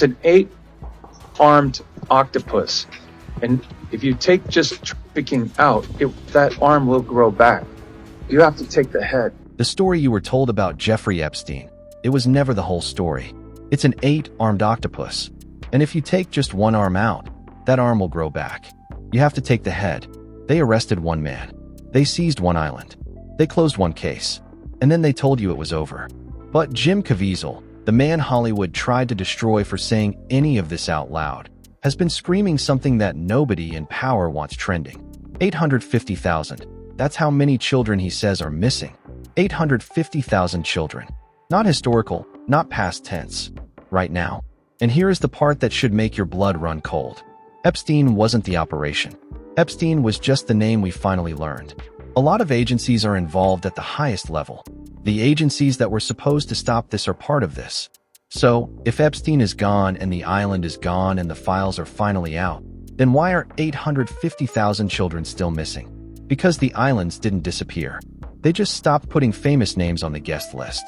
It's an 8-armed octopus. And if you take just trafficking out, that arm will grow back. You have to take the head. The story you were told about Jeffrey Epstein, it was never the whole story. It's an 8-armed octopus. And if you take just one arm out, that arm will grow back. You have to take the head. They arrested one man. They seized one island. They closed one case. And then they told you it was over. But Jim Caviezel, the man Hollywood tried to destroy for saying any of this out loud, has been screaming something that nobody in power wants trending. 850,000. That's how many children he says are missing. 850,000 children. Not historical, not past tense. Right now. And here is the part that should make your blood run cold. Epstein wasn't the operation. Epstein was just the name we finally learned. A lot of agencies are involved at the highest level. The agencies that were supposed to stop this are part of this. So, if Epstein is gone and the island is gone and the files are finally out, then why are 850,000 children still missing? Because the islands didn't disappear. They just stopped putting famous names on the guest list.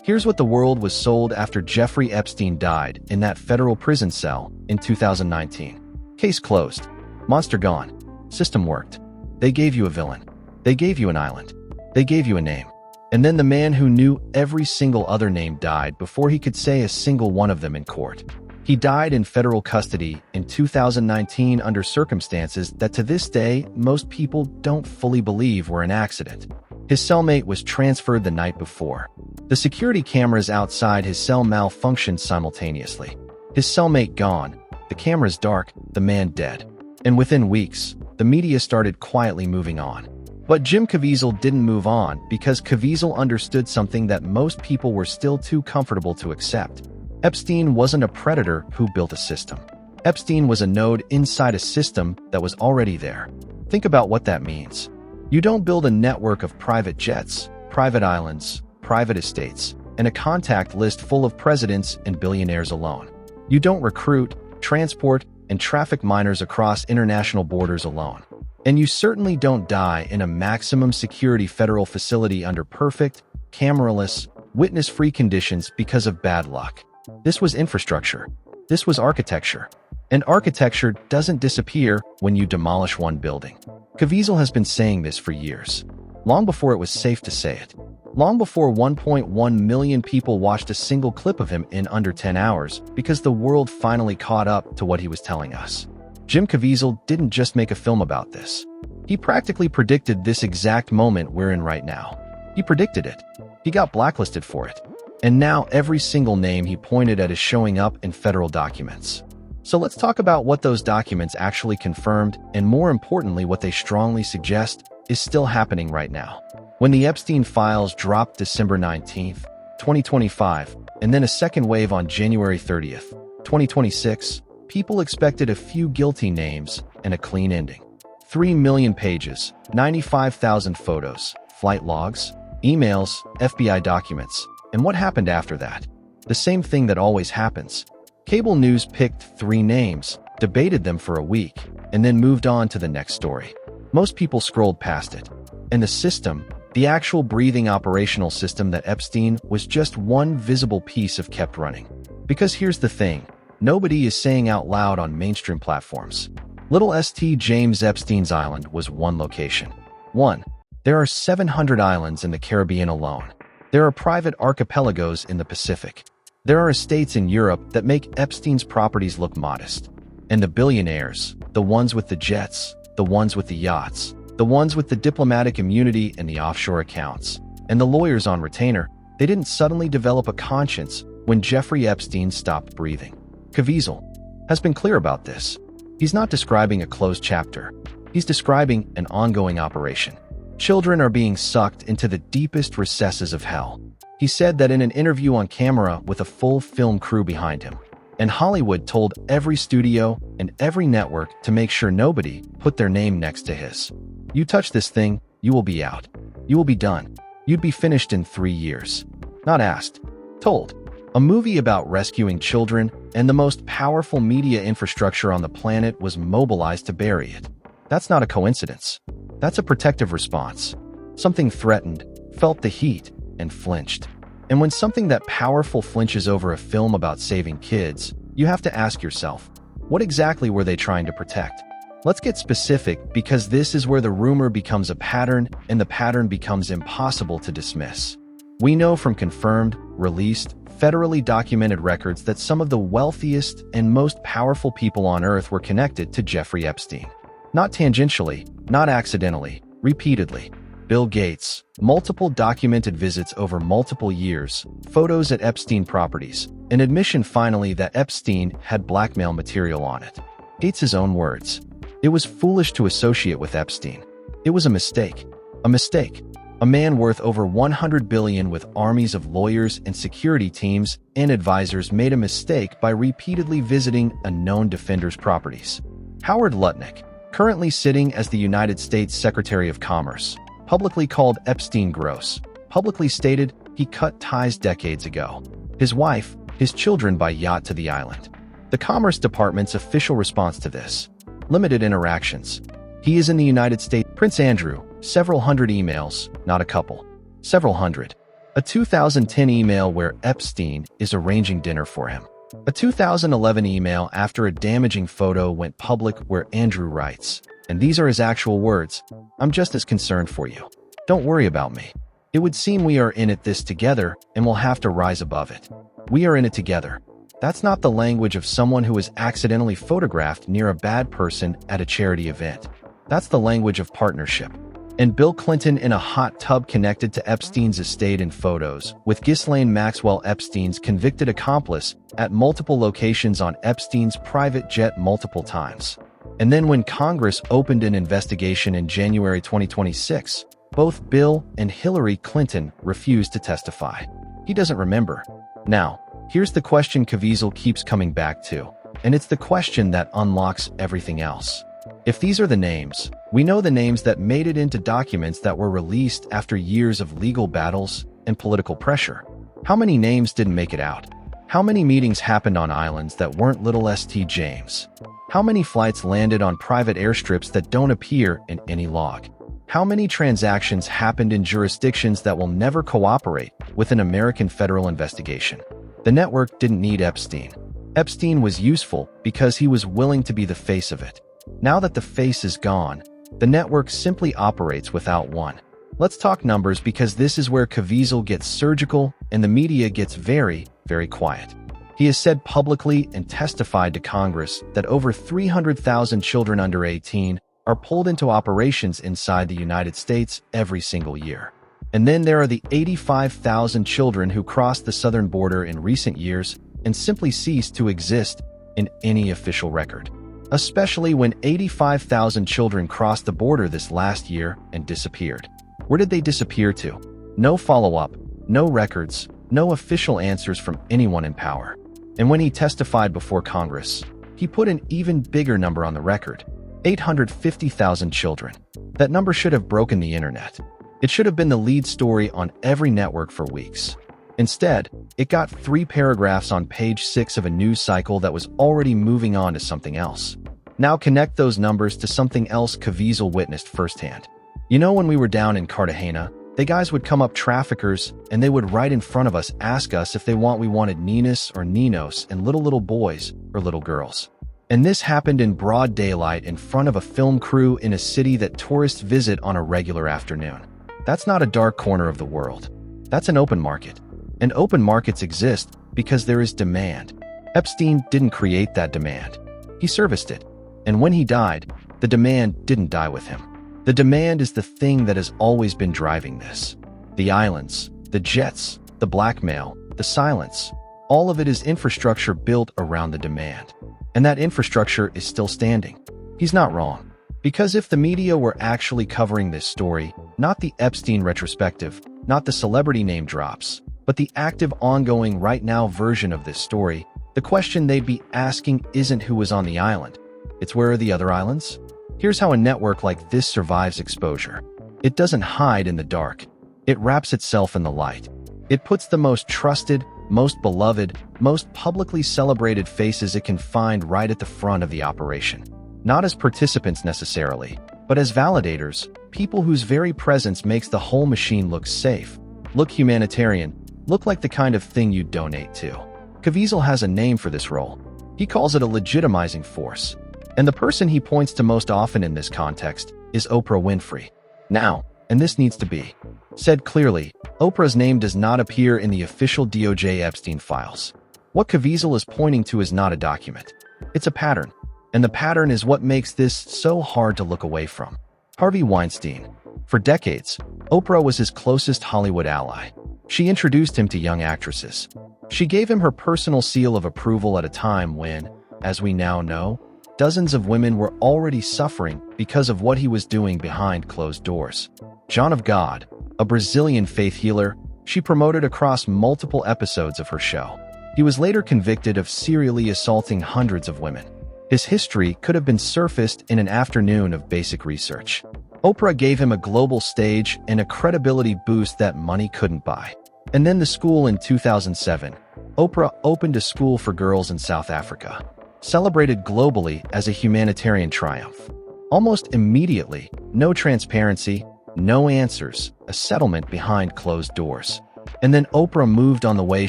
Here's what the world was sold after Jeffrey Epstein died in that federal prison cell in 2019. Case closed. Monster gone. System worked. They gave you a villain. They gave you an island. They gave you a name. And then the man who knew every single other name died before he could say a single one of them in court. He died in federal custody in 2019 under circumstances that to this day most people don't fully believe were an accident. His cellmate was transferred the night before. The security cameras outside his cell malfunctioned simultaneously. His cellmate gone, the cameras dark, the man dead. And within weeks, the media started quietly moving on. But Jim Caviezel didn't move on because Caviezel understood something that most people were still too comfortable to accept. Epstein wasn't a predator who built a system. Epstein was a node inside a system that was already there. Think about what that means. You don't build a network of private jets, private islands, private estates, and a contact list full of presidents and billionaires alone. You don't recruit, transport, and traffic minors across international borders alone. And you certainly don't die in a maximum security federal facility under perfect, cameraless, witness-free conditions because of bad luck. This was infrastructure. This was architecture. And architecture doesn't disappear when you demolish one building. Caviezel has been saying this for years. Long before it was safe to say it. Long before 1.1 million people watched a single clip of him in under 10 hours because the world finally caught up to what he was telling us. Jim Caviezel didn't just make a film about this. He practically predicted this exact moment we're in right now. He predicted it. He got blacklisted for it. And now every single name he pointed at is showing up in federal documents. So let's talk about what those documents actually confirmed, and more importantly, what they strongly suggest is still happening right now. When the Epstein files dropped December 19th, 2025, and then a second wave on January 30th, 2026, people expected a few guilty names and a clean ending. 3 million pages, 95,000 photos, flight logs, emails, FBI documents. And what happened after that? The same thing that always happens. Cable news picked 3 names, debated them for a week, and then moved on to the next story. Most people scrolled past it. And the system, the actual breathing operational system that Epstein was just one visible piece of, kept running. Because here's the thing, nobody is saying out loud on mainstream platforms. Little St. James Epstein's Island was one location. 1. There are 700 islands in the Caribbean alone. There are private archipelagos in the Pacific. There are estates in Europe that make Epstein's properties look modest. And the billionaires, the ones with the jets, the ones with the yachts, the ones with the diplomatic immunity and the offshore accounts, and the lawyers on retainer, they didn't suddenly develop a conscience when Jeffrey Epstein stopped breathing. Caviezel has been clear about this. He's not describing a closed chapter. He's describing an ongoing operation. Children are being sucked into the deepest recesses of hell. He said that in an interview on camera with a full film crew behind him. And Hollywood told every studio and every network to make sure nobody put their name next to his. You touch this thing, you will be out. You will be done. You'd be finished in 3 years. Not asked. Told. A movie about rescuing children, and the most powerful media infrastructure on the planet was mobilized to bury it. That's not a coincidence. That's a protective response. Something threatened, felt the heat, and flinched. And when something that powerful flinches over a film about saving kids, You have to ask yourself, what exactly were they trying to protect? Let's get specific, because this is where the rumor becomes a pattern and the pattern becomes impossible to dismiss. We know from confirmed, released, federally documented records that some of the wealthiest and most powerful people on Earth were connected to Jeffrey Epstein. Not tangentially, not accidentally, repeatedly. Bill Gates, multiple documented visits over multiple years, photos at Epstein properties, an admission finally that Epstein had blackmail material on it. Gates' own words. It was foolish to associate with Epstein. It was a mistake. A mistake. A man worth over $100 billion with armies of lawyers and security teams and advisors made a mistake by repeatedly visiting a known defender's properties. Howard Lutnick, currently sitting as the United States Secretary of Commerce, publicly called Epstein gross, publicly stated he cut ties decades ago. His wife, his children by yacht to the island. The Commerce Department's official response to this. Limited interactions. He is in the United States. Prince Andrew, several hundred emails, not a couple. Several hundred. A 2010 email where Epstein is arranging dinner for him. A 2011 email after a damaging photo went public where Andrew writes, and these are his actual words, "I'm just as concerned for you. Don't worry about me. It would seem we are in this together and we'll have to rise above it. We are in it together." That's not the language of someone who was accidentally photographed near a bad person at a charity event. That's the language of partnership. And Bill Clinton in a hot tub connected to Epstein's estate in photos, with Ghislaine Maxwell, Epstein's convicted accomplice, at multiple locations on Epstein's private jet multiple times. And then when Congress opened an investigation in January 2026, both Bill and Hillary Clinton refused to testify. He doesn't remember. Now, here's the question Caviezel keeps coming back to, and it's the question that unlocks everything else. If these are the names, we know the names that made it into documents that were released after years of legal battles and political pressure. How many names didn't make it out? How many meetings happened on islands that weren't little St. James? How many flights landed on private airstrips that don't appear in any log? How many transactions happened in jurisdictions that will never cooperate with an American federal investigation? The network didn't need Epstein. Epstein was useful because he was willing to be the face of it. Now that the face is gone, the network simply operates without one. Let's talk numbers, because this is where Caviezel gets surgical and the media gets very, very quiet. He has said publicly and testified to Congress that over 300,000 children under 18 are pulled into operations inside the United States every single year. And then there are the 85,000 children who crossed the southern border in recent years and simply ceased to exist in any official record. Especially when 85,000 children crossed the border this last year and disappeared. Where did they disappear to? No follow-up, no records, no official answers from anyone in power. And when he testified before Congress, he put an even bigger number on the record. 850,000 children. That number should have broken the internet. It should have been the lead story on every network for weeks. Instead, it got 3 paragraphs on page 6 of a news cycle that was already moving on to something else. Now connect those numbers to something else Caviezel witnessed firsthand. You know, when we were down in Cartagena, the guys would come up, traffickers, and they would right in front of us ask us if we wanted Ninas or Ninos and little boys or little girls. And this happened in broad daylight in front of a film crew in a city that tourists visit on a regular afternoon. That's not a dark corner of the world. That's an open market. And open markets exist because there is demand. Epstein didn't create that demand. He serviced it. And when he died, the demand didn't die with him. The demand is the thing that has always been driving this. The islands, the jets, the blackmail, the silence, all of it is infrastructure built around the demand. And that infrastructure is still standing. He's not wrong. Because if the media were actually covering this story, not the Epstein retrospective, not the celebrity name drops, but the active, ongoing, right now version of this story, the question they'd be asking isn't who was on the island. It's where are the other islands? Here's how a network like this survives exposure. It doesn't hide in the dark. It wraps itself in the light. It puts the most trusted, most beloved, most publicly celebrated faces it can find right at the front of the operation. Not as participants necessarily, but as validators, people whose very presence makes the whole machine look safe, look humanitarian, look like the kind of thing you'd donate to. Caviezel has a name for this role. He calls it a legitimizing force. And the person he points to most often in this context is Oprah Winfrey. Now, and this needs to be said clearly, Oprah's name does not appear in the official DOJ Epstein files. What Caviezel is pointing to is not a document. It's a pattern. And the pattern is what makes this so hard to look away from. Harvey Weinstein. For decades, Oprah was his closest Hollywood ally. She introduced him to young actresses. She gave him her personal seal of approval at a time when, as we now know, dozens of women were already suffering because of what he was doing behind closed doors. John of God, a Brazilian faith healer, she promoted across multiple episodes of her show. He was later convicted of serially assaulting hundreds of women. His history could have been surfaced in an afternoon of basic research. Oprah gave him a global stage and a credibility boost that money couldn't buy. And then the school in 2007. Oprah opened a school for girls in South Africa, celebrated globally as a humanitarian triumph. Almost immediately, no transparency, no answers, a settlement behind closed doors. And then Oprah moved on the way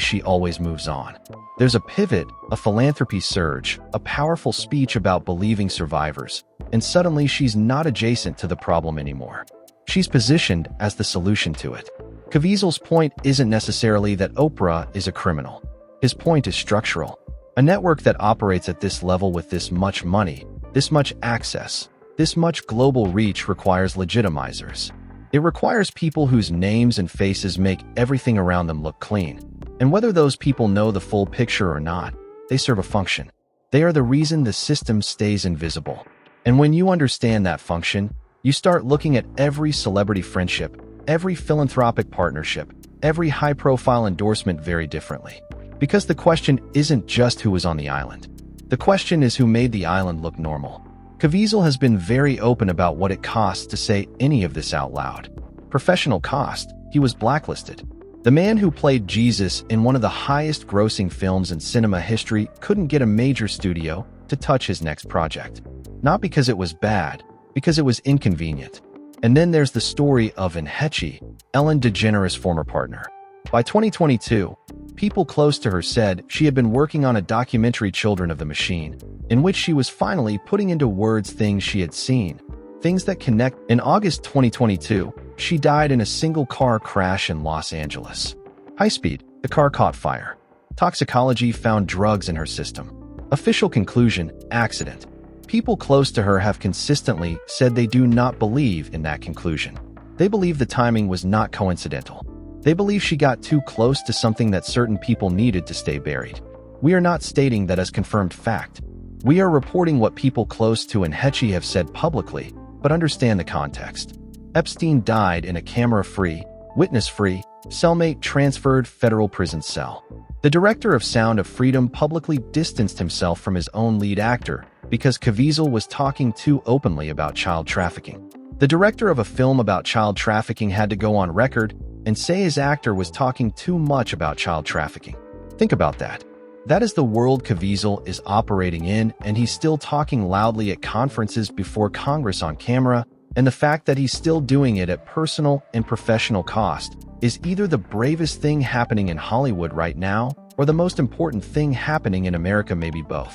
she always moves on. There's a pivot, a philanthropy surge, a powerful speech about believing survivors, and suddenly she's not adjacent to the problem anymore. She's positioned as the solution to it. Caviezel's point isn't necessarily that Oprah is a criminal. His point is structural. A network that operates at this level with this much money, this much access, this much global reach requires legitimizers. It requires people whose names and faces make everything around them look clean. And whether those people know the full picture or not, they serve a function. They are the reason the system stays invisible. And when you understand that function, you start looking at every celebrity friendship, every philanthropic partnership, every high-profile endorsement very differently. Because the question isn't just who was on the island. The question is who made the island look normal. Caviezel has been very open about what it costs to say any of this out loud. Professional cost, he was blacklisted. The man who played Jesus in one of the highest-grossing films in cinema history couldn't get a major studio to touch his next project. Not because it was bad, because it was inconvenient. And then there's the story of Enhechi, Ellen DeGeneres' former partner. By 2022, people close to her said she had been working on a documentary, Children of the Machine, in which she was finally putting into words things she had seen, things that connect. In August 2022, she died in a single-car crash in Los Angeles. High speed, the car caught fire. Toxicology found drugs in her system. Official conclusion, accident. People close to her have consistently said they do not believe in that conclusion. They believe the timing was not coincidental. They believe she got too close to something that certain people needed to stay buried. We are not stating that as confirmed fact. We are reporting what people close to Enhechi have said publicly, but understand the context. Epstein died in a camera-free, witness-free, cellmate-transferred federal prison cell. The director of Sound of Freedom publicly distanced himself from his own lead actor because Caviezel was talking too openly about child trafficking. The director of a film about child trafficking had to go on record and say his actor was talking too much about child trafficking. Think about that. That is the world Caviezel is operating in, and he's still talking loudly at conferences before Congress on camera, and the fact that he's still doing it at personal and professional cost is either the bravest thing happening in Hollywood right now, or the most important thing happening in America, maybe both.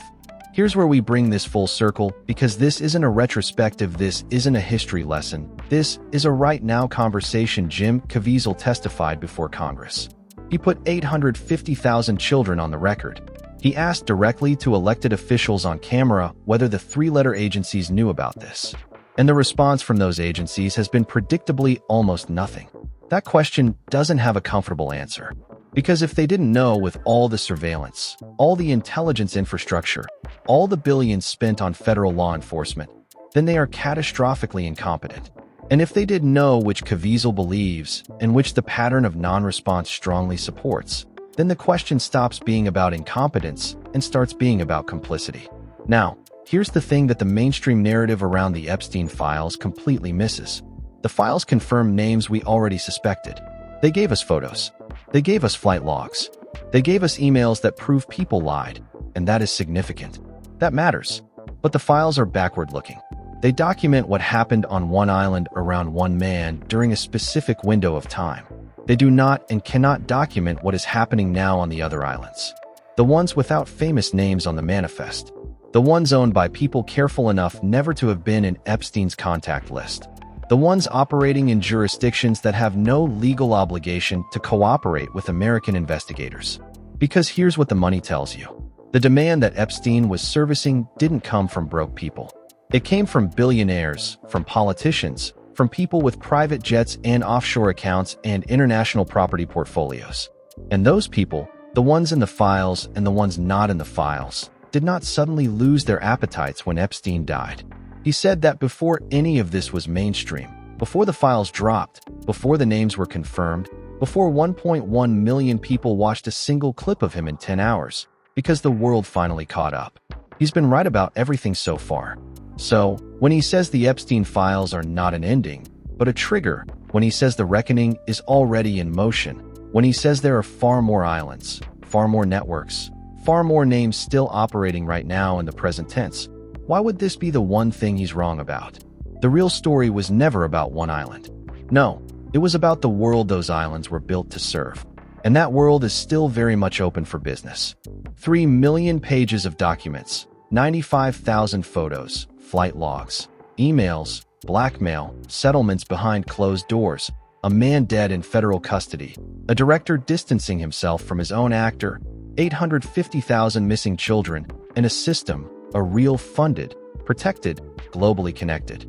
Here's where we bring this full circle, because this isn't a retrospective, this isn't a history lesson, this is a right-now conversation. Jim Caviezel testified before Congress. He put 850,000 children on the record. He asked directly to elected officials on camera whether the three-letter agencies knew about this. And the response from those agencies has been predictably almost nothing. That question doesn't have a comfortable answer. Because if they didn't know, with all the surveillance, all the intelligence infrastructure, all the billions spent on federal law enforcement, then they are catastrophically incompetent. And if they did know, which Caviezel believes, and which the pattern of non-response strongly supports, then the question stops being about incompetence and starts being about complicity. Now, here's the thing that the mainstream narrative around the Epstein files completely misses. The files confirm names we already suspected. They gave us photos. They gave us flight logs. They gave us emails that prove people lied, and that is significant. That matters. But the files are backward-looking. They document what happened on one island around one man during a specific window of time. They do not and cannot document what is happening now on the other islands. The ones without famous names on the manifest. The ones owned by people careful enough never to have been in Epstein's contact list. The ones operating in jurisdictions that have no legal obligation to cooperate with American investigators. Because here's what the money tells you. The demand that Epstein was servicing didn't come from broke people. It came from billionaires, from politicians, from people with private jets and offshore accounts and international property portfolios. And those people, the ones in the files and the ones not in the files, did not suddenly lose their appetites when Epstein died. He said that before any of this was mainstream, before the files dropped, before the names were confirmed, before 1.1 million people watched a single clip of him in 10 hours, because the world finally caught up. He's been right about everything so far. So, when he says the Epstein files are not an ending, but a trigger, when he says the reckoning is already in motion, when he says there are far more islands, far more networks, far more names still operating right now in the present tense, why would this be the one thing he's wrong about? The real story was never about one island. No, it was about the world those islands were built to serve. And that world is still very much open for business. 3 million pages of documents, 95,000 photos, flight logs, emails, blackmail, settlements behind closed doors, a man dead in federal custody, a director distancing himself from his own actor, 850,000 missing children, and a system, a real funded, protected, globally connected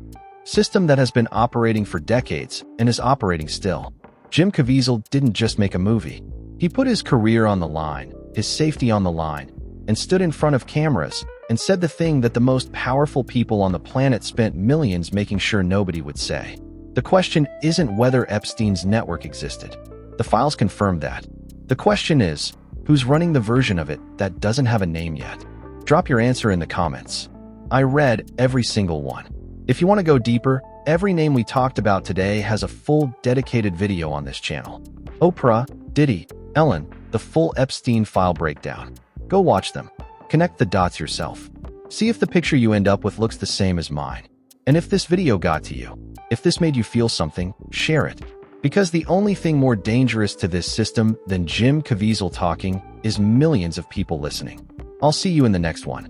system that has been operating for decades and is operating still. Jim Caviezel didn't just make a movie. He put his career on the line, his safety on the line, and stood in front of cameras and said the thing that the most powerful people on the planet spent millions making sure nobody would say. The question isn't whether Epstein's network existed. The files confirmed that. The question is, who's running the version of it that doesn't have a name yet? Drop your answer in the comments. I read every single one. If you want to go deeper, every name we talked about today has a full dedicated video on this channel. Oprah, Diddy, Ellen, the full Epstein file breakdown. Go watch them. Connect the dots yourself. See if the picture you end up with looks the same as mine. And if this video got to you, if this made you feel something, share it. Because the only thing more dangerous to this system than Jim Caviezel talking is millions of people listening. I'll see you in the next one.